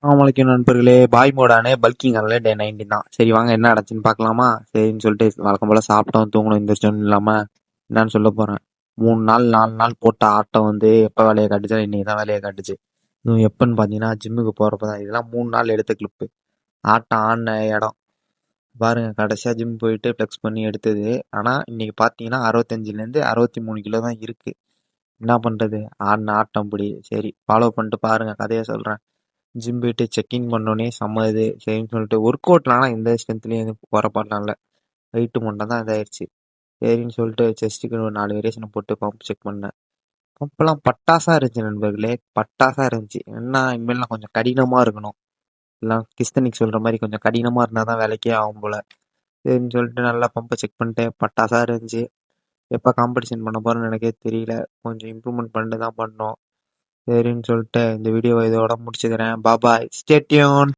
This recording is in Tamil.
வணக்கம் நண்பர்களே. பாய் மோடானே பல்கிங் அதில் டே 19 தான். சரி வாங்க என்ன நடந்துச்சுன்னு பார்க்கலாமா? சரின்னு சொல்லிட்டு வழக்கம் போல் சாப்பிட்டோம், தூங்கணும், எந்திரிச்சோன்னு இல்லாமல் என்னன்னு சொல்ல போகிறேன். 3 நாள் 4 நாள் போட்ட ஆட்டம் வந்து எப்போ வேலையை காட்டுச்சோ இன்னைக்கு தான் வேலையை காட்டுச்சு. இதுவும் எப்போன்னு பார்த்தீங்கன்னா ஜிம்முக்கு போகிறப்ப தான். இதெல்லாம் 3 நாள் எடுத்த கிளிப்பு. ஆட்டம் ஆடின இடம் பாருங்க. கடைசியாக ஜிம் போயிட்டு ஃப்ளெக்ஸ் பண்ணி எடுத்தது. ஆனால் இன்னைக்கு பார்த்தீங்கன்னா 65லேருந்து 63 கிலோ தான் இருக்குது. என்ன பண்ணுறது, ஆடின ஆட்டம் இப்படி. சரி ஃபாலோ பண்ணிட்டு பாருங்கள், கதையை சொல்கிறேன். ஜிம் போயிட்டு செக்கிங் பண்ணோன்னே செம்ம இது சரின்னு சொல்லிட்டு ஒர்க் அவுட்லாம் எந்த ஸ்ட்ரென்த்லேயும் எதுவும் போகிறப்பாட்லாம் இல்லை, வெயிட்டு மட்டும் தான் இதாகிடுச்சு. சரின்னு சொல்லிட்டு செஸ்ட்டுக்கு ஒரு 4 வேரியேஷனை போட்டு பம்ப் செக் பண்ணேன். பம்ப்லாம் பட்டாசாக இருந்துச்சு நண்பர்களே, பட்டாசாக இருந்துச்சு. என்ன இனிமேல் கொஞ்சம் கடினமாக இருக்கணும், எல்லாம் கிஸ்தனிக் சொல்கிற மாதிரி கொஞ்சம் கடினமாக இருந்தால் தான் வேலைக்கே ஆகும் போல். சரின்னு சொல்லிட்டு நல்லா பம்பை செக் பண்ணிட்டு பட்டாசாக இருந்துச்சு. எப்போ காம்படிஷன் பண்ண போகிறேன்னு எனக்கே தெரியல, கொஞ்சம் இம்ப்ரூவ்மெண்ட் பண்ணிட்டு தான் பண்ணோம். சரின்னு சொல்லிட்டு இந்த வீடியோவை இதோட முடிச்சுக்கிறேன். பாய், ஸ்டே டியூன்.